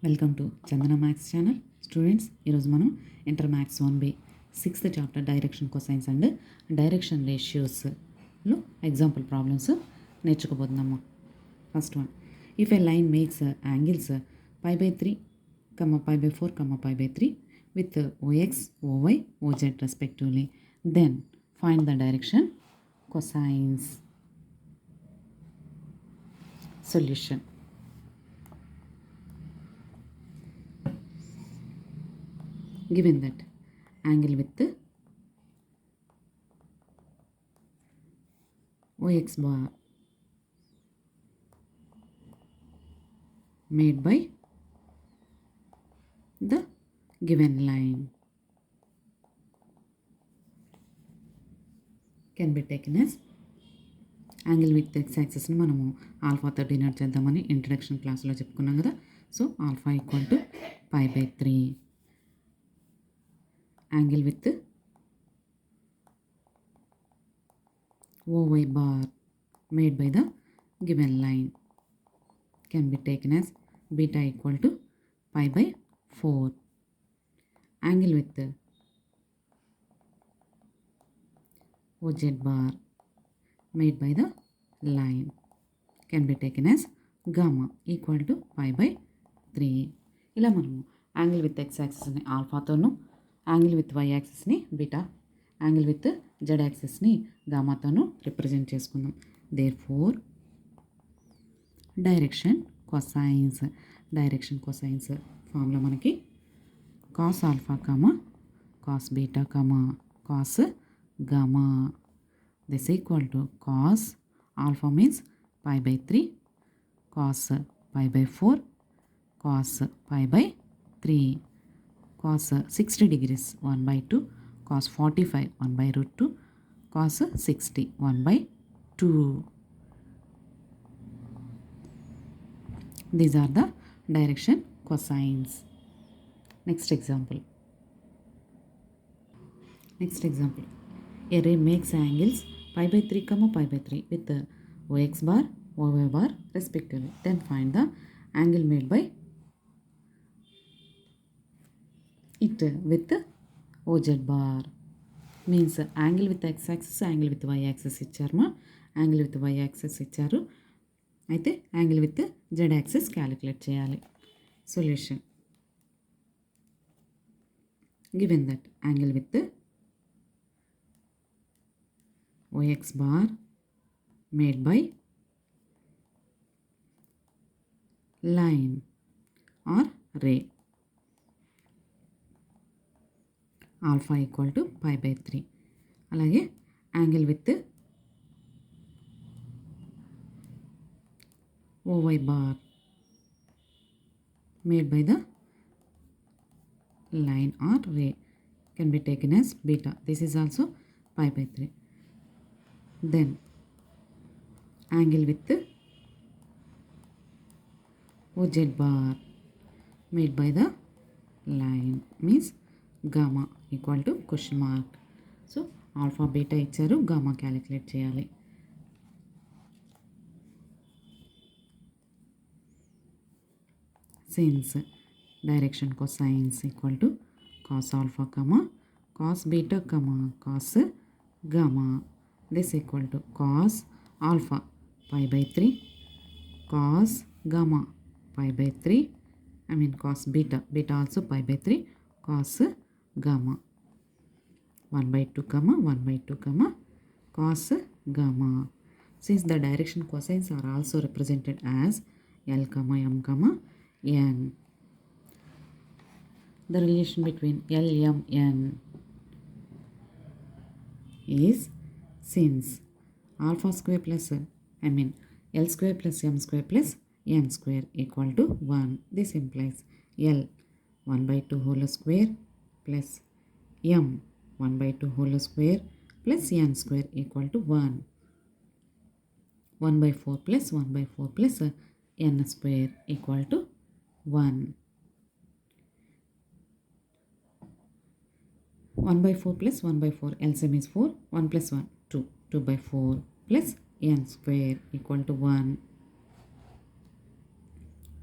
Welcome to Chandana maths channel. Students, ఈరోజు మనం inter maths 1B 6th chapter direction cosines and direction రేషియోస్లో example problems నేర్చుకోబోతున్నాము. First one, if a line makes angles π/3, π/4, π/3 with OX, OY, OZ respectively, then find the direction cosines. Solution. Given that angle with OX bar made by the given line can be taken as angle with X యాక్సిస్ని మనము ఆల్ఫాతో denote చేద్దామని introduction క్లాస్లో చెప్పుకున్నాం కదా. So alpha equal to π/3. angle with OY bar made by the given line can be taken as beta equal to π/4. angle with OZ bar made by the line can be taken as gamma equal to π/3. ఇలా మనము angle with X యాక్సిస్ని ఆల్ఫాతోను, angle with Y యాక్సిస్ని beta, angle with Z యాక్సిస్ని గామాతోను represent చేసుకుందాం. Therefore direction cosines formula మనకి cos alpha comma cos beta comma cos gamma. This equal to cos alpha means π/3, cos π/4, cos π/3, cos 60 degrees 1/2, cos 45 1/√2, cos 60 1/2. These are the direction cosines. Next example. A ray makes angles π/3, π/3 with OX bar, OY bar respectively. Then find the angle made by it with OZ bar. Means angle with X axis, angle with Y axis ఇచ్చారమ్మా. Angle with Y axis ఇచ్చారు, అయితే angle with Z axis calculate చేయాలి. Solution. Given that angle with OX bar made by line or ray alpha equal to π/3. అలాగే angle with OY bar made by the line or ray can be taken as beta. This is also π/3. Then angle with OZ bar made by the line means gamma equal to question mark. So alpha beta ఇచ్చారు, gamma calculate చేయాలి. Since direction cosines equal to cos alpha comma cos beta comma cos gamma. This equal to cos alpha π/3, cos gamma π/3, cos beta also π/3, cos gamma 1/2 1/2 cos gamma. Since the direction cosines are also represented as L, M, N, the relation between L, M, N is since alpha square plus L square plus M square plus N square equal to 1. This implies L 1/2 whole square plus M 1/2 whole square plus N square equal to 1. 1/4 plus 1/4 plus N square equal to 1. 1/4 plus 1/4 LCM is 4. 1 plus 1 2. 2/4 plus N square equal to 1.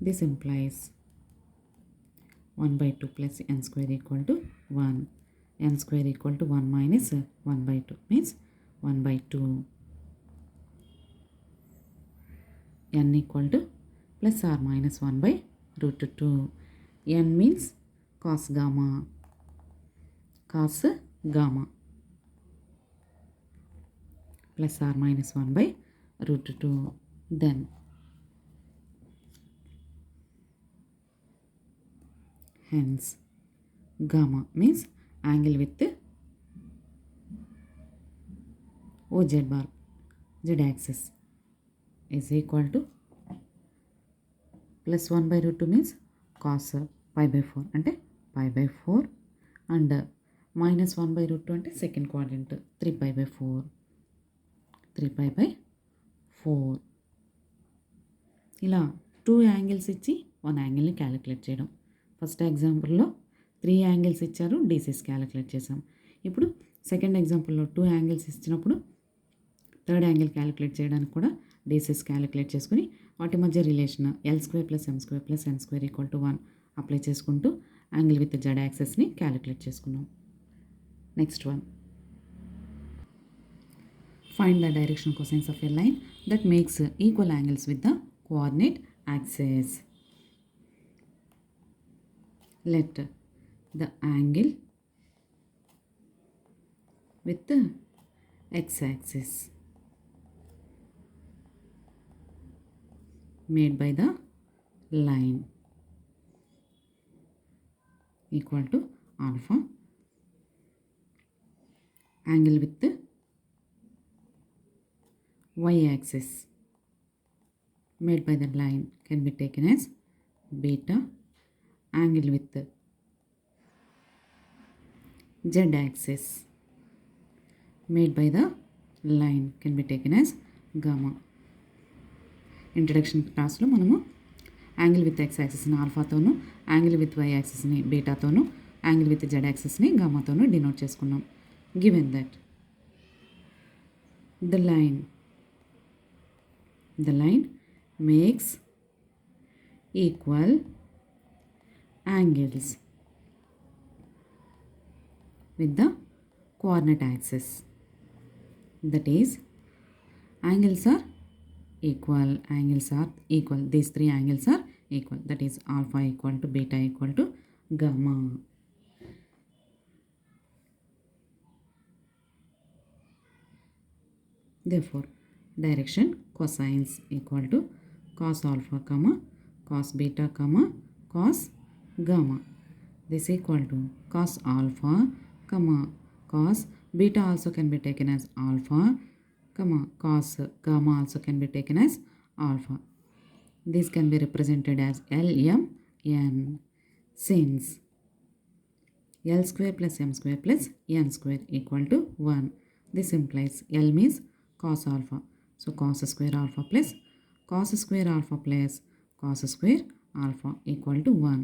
This implies 1/2 plus n square equal to 1. N square equal to 1 minus 1/2 means 1/2. N equal to plus or minus 1/√2. N means cos gamma. Cos gamma plus or minus 1/√2. Then hence gamma means angle with OZ bar, Z axis is equal to plus 1/√2 means cos pi/4 అంటే pi/4 and minus 1/√2 అంటే second quadrant 3 pi/4 ఇలా 2 angles ఇచ్చి 1 యాంగిల్ని calculate చేయడం. First ఎగ్జాంపుల్లో 3 angles ఇచ్చారు, DCs calculate చేసాం. ఇప్పుడు second ఎగ్జాంపుల్లో 2 angles ఇచ్చినప్పుడు third angle calculate చేయడానికి కూడా డీసీస్ క్యాలిక్యులేట్ చేసుకుని వాటి మధ్య relation L² + M² + N² = 1 apply చేసుకుంటూ యాంగిల్ విత్ జెడ్ యాక్సెస్ని క్యాలిక్యులేట్ చేసుకున్నాం. Next one, find the direction cosines of a line that makes equal angles with the coordinate axis. Let the angle with the x-axis made by the line equal to alpha. Angle with the y-axis made by the line can be taken as beta. Angle with the z-axis made by the line can be taken as gamma. Introduction క్లాస్లో మనము angle with X యాక్సిస్ని ఆల్ఫాతోను, angle with Y యాక్సిస్ని బీటాతోను, angle with Z యాక్సిస్ని గామాతోను denote చేసుకున్నాం. Given that the line makes equal angles with the coordinate axis, that is angles are equal, these three angles are equal, that is alpha equal to beta equal to gamma. Therefore direction cosines equal to cos alpha comma cos beta comma cos gamma. This equal to cos alpha comma cos beta also can be taken as alpha comma cos gamma also can be taken as alpha. This can be represented as LMN since L² + M² + N² equal to 1. This implies L means cos alpha. So cos square alpha plus cos square alpha plus cos square alpha equal to 1.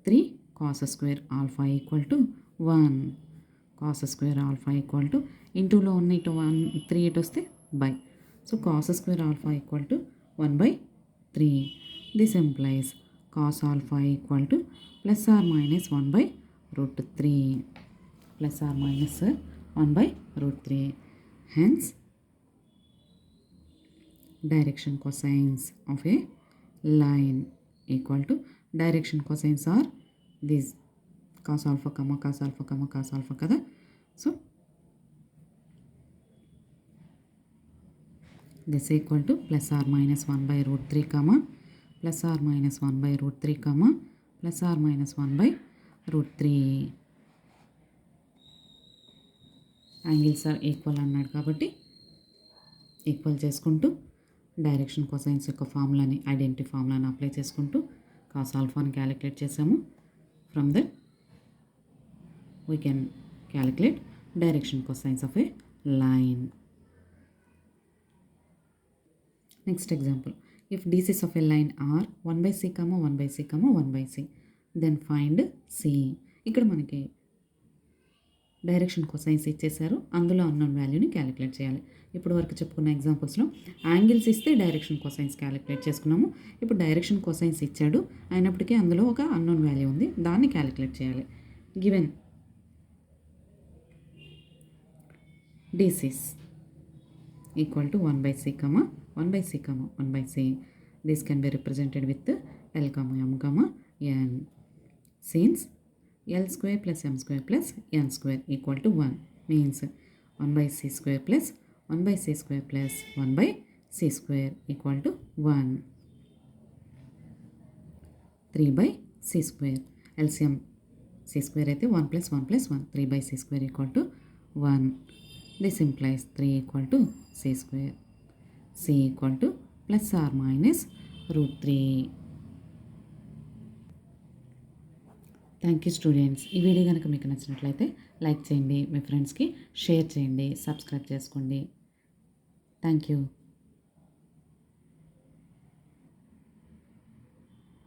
3 cos square alpha equal to 1. Cos square alpha equal to into లో ఉన్న ఇటు 1 3 ఇటు వస్తే by. So cos square alpha equal to 1/3. This implies cos alpha equal to plus or minus 1/√3. Plus or minus 1/√3. Hence direction cosines of a line equal to direction cosines are these cos alpha comma cos alpha comma cos alpha kada. So this equal to plus or minus 1/√3 comma plus or minus 1/√3 comma plus or minus 1/√3. Angles are equal అన్నాడు కాబట్టి equal చేసుకుంటూ direction cosines యొక్క ఫార్ములాని identity ఫార్ములాని apply చేసుకుంటూ cos ఆల్ఫాని calculate చేసాము. From that we can calculate direction cosines of a line. Next example, if DCs of a line are 1/c, 1/c, 1/c, then find C. ఇక్కడ మనకి direction cosines ఇచ్చేసారు, అందులో అన్నోన్ వాల్యూని calculate చేయాలి. ఇప్పుడు వరకు చెప్పుకున్న ఎగ్జాంపుల్స్లో యాంగిల్స్ ఇస్తే డైరెక్షన్ కొసైన్స్ క్యాలిక్యులేట్ చేసుకున్నాము. ఇప్పుడు డైరెక్షన్ కొసైన్స్ ఇచ్చాడు, అయినప్పటికీ అందులో ఒక అన్నోన్ వాల్యూ ఉంది, దాన్ని క్యాలిక్యులేట్ చేయాలి. Given DCs equal to 1/c, 1/c, 1/c. This can be represented with L, M, N. Since L square plus M square plus N square equal to 1 means 1/c square plus 1/c square plus 1/c square equal to 1. 3/c square. LCM c square అయితే 1 plus 1 plus 1. 3/c square equal to 1. This implies 3 equal to c square. C equal to plus or minus √3. Thank you students. ఈ video కనుక మీకు నచ్చినట్లయితే like చేయండి, మీ ఫ్రెండ్స్కి share చేయండి, subscribe చేసుకోండి. Thank you.